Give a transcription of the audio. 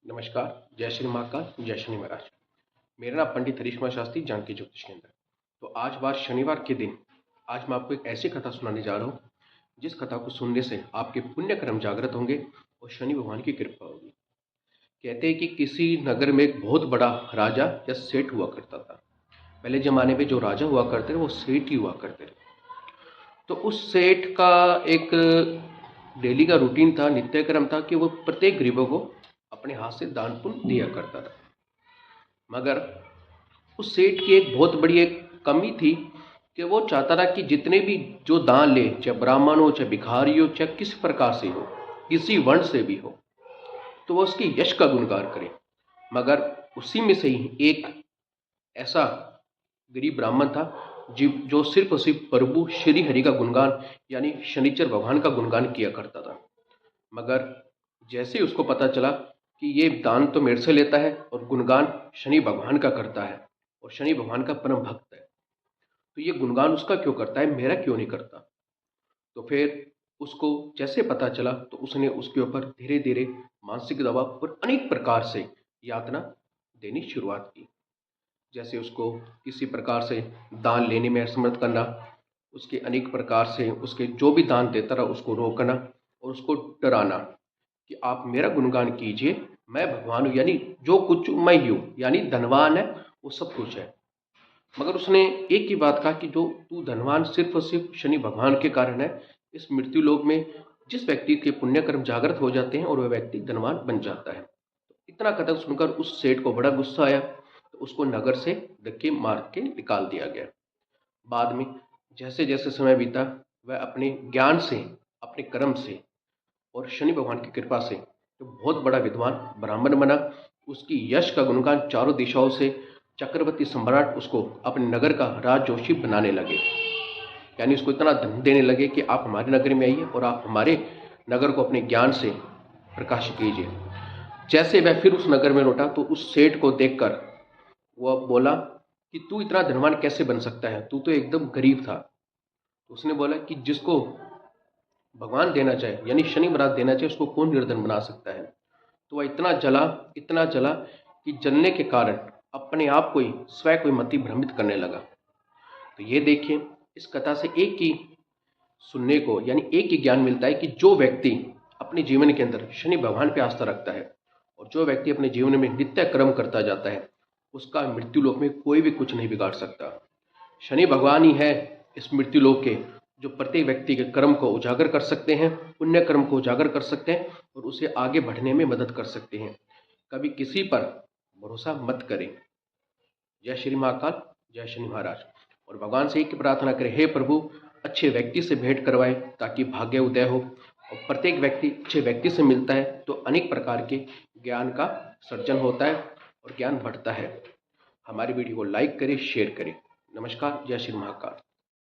नमस्कार। जय श्री महाकाल, जय शनि महाराज। मेरा नाम पंडित हरीश कुमार शास्त्री, जानकी ज्योतिष केंद्र। तो आज बार शनिवार के दिन आज मैं आपको एक ऐसी कथा सुनाने जा रहा हूँ जिस कथा को सुनने से आपके पुण्य कर्म जागृत होंगे और शनि भगवान की कृपा होगी। कहते हैं कि किसी नगर में एक बहुत बड़ा राजा या सेठ हुआ करता था। पहले जमाने में जो राजा हुआ करते थे वो सेठ ही हुआ करते थे। तो उस सेठ का एक डेली का रूटीन था, नित्य क्रम था कि वो प्रत्येक गरीबों को अपने हाथ से दान पुण्य दिया करता था। मगर उस सेठ की एक बहुत बड़ी एक कमी थी कि वो चाहता था कि जितने भी जो दान ले, चाहे ब्राह्मण हो, चाहे भिखारी हो, चाहे किस प्रकार से हो, किसी वर्ण से भी हो, तो वो उसकी यश का गुणगान करे। मगर उसी में से ही एक ऐसा गरीब ब्राह्मण था जो सिर्फ और सिर्फ प्रभु श्री हरि का गुणगान यानी शनिचर भगवान का गुणगान किया करता था। मगर जैसे ही उसको पता चला कि ये दान तो मेरे से लेता है और गुणगान शनि भगवान का करता है और शनि भगवान का परम भक्त है, तो ये गुणगान उसका क्यों करता है, मेरा क्यों नहीं करता। तो फिर उसको जैसे पता चला तो उसने उसके ऊपर धीरे धीरे मानसिक दबाव और अनेक प्रकार से यातना देनी शुरुआत की। जैसे उसको किसी प्रकार से दान लेने में असमर्थ करना, उसके अनेक प्रकार से उसके जो भी दान देता रहा उसको रोकना और उसको डराना कि आप मेरा गुणगान कीजिए, मैं भगवान हूँ, यानी जो कुछ मैं ही हूँ, यानी धनवान है वो सब कुछ है। मगर उसने एक ही बात कहा कि जो तू धनवान सिर्फ और सिर्फ शनि भगवान के कारण है। इस मृत्यु लोक में जिस व्यक्ति के पुण्य कर्म जागृत हो जाते हैं और वह व्यक्ति धनवान बन जाता है। इतना कथन सुनकर उस सेठ को बड़ा गुस्सा आया, तो उसको नगर से धक्के मार के निकाल दिया गया। बाद में जैसे जैसे समय बीता, वह अपने ज्ञान से, अपने कर्म से और शनि भगवान की कृपा से तो बहुत बड़ा विद्वान ब्राह्मण बना। उसकी यश का गुणगान चारों दिशाओं से चक्रवर्ती सम्राट उसको अपने नगर का राजजोशी बनाने लगे। यानी उसको इतना धन देने लगे कि आप हमारे नगर में आइए और आप हमारे नगर को अपने ज्ञान से प्रकाशित कीजिए। जैसे वह फिर उस नगर में लौटा तो उस सेठ को देखकर वह बोला कि तू इतना धनवान कैसे बन सकता है, तू तो एकदम गरीब था। तो उसने बोला कि जिसको भगवान देना चाहे यानी शनि महाराज देना चाहे उसको कौन निर्धन बना सकता है। तो वह इतना जला कि जलने के कारण अपने आप को ही स्वयं को मति भ्रमित करने लगा। तो ये देखिए, इस कथा से एक ही सुनने को यानी एक ही ज्ञान मिलता है कि जो व्यक्ति अपने जीवन के अंदर शनि भगवान पे आस्था रखता है और जो व्यक्ति अपने जीवन में नित्य कर्म करता जाता है, उसका मृत्यु लोक में कोई भी कुछ नहीं बिगाड़ सकता। शनि भगवान ही है इस मृत्यु लोक के जो प्रत्येक व्यक्ति के कर्म को उजागर कर सकते हैं, पुण्य कर्म को उजागर कर सकते हैं और उसे आगे बढ़ने में मदद कर सकते हैं। कभी किसी पर भरोसा मत करें। जय श्री महाकाल, जय शनि महाराज। और भगवान से एक ही प्रार्थना करें, हे प्रभु अच्छे व्यक्ति से भेंट करवाए ताकि भाग्य उदय हो। और प्रत्येक व्यक्ति अच्छे व्यक्ति से मिलता है तो अनेक प्रकार के ज्ञान का सर्जन होता है और ज्ञान बढ़ता है। हमारी वीडियो को लाइक करें, शेयर करें। नमस्कार, जय श्री महाकाल।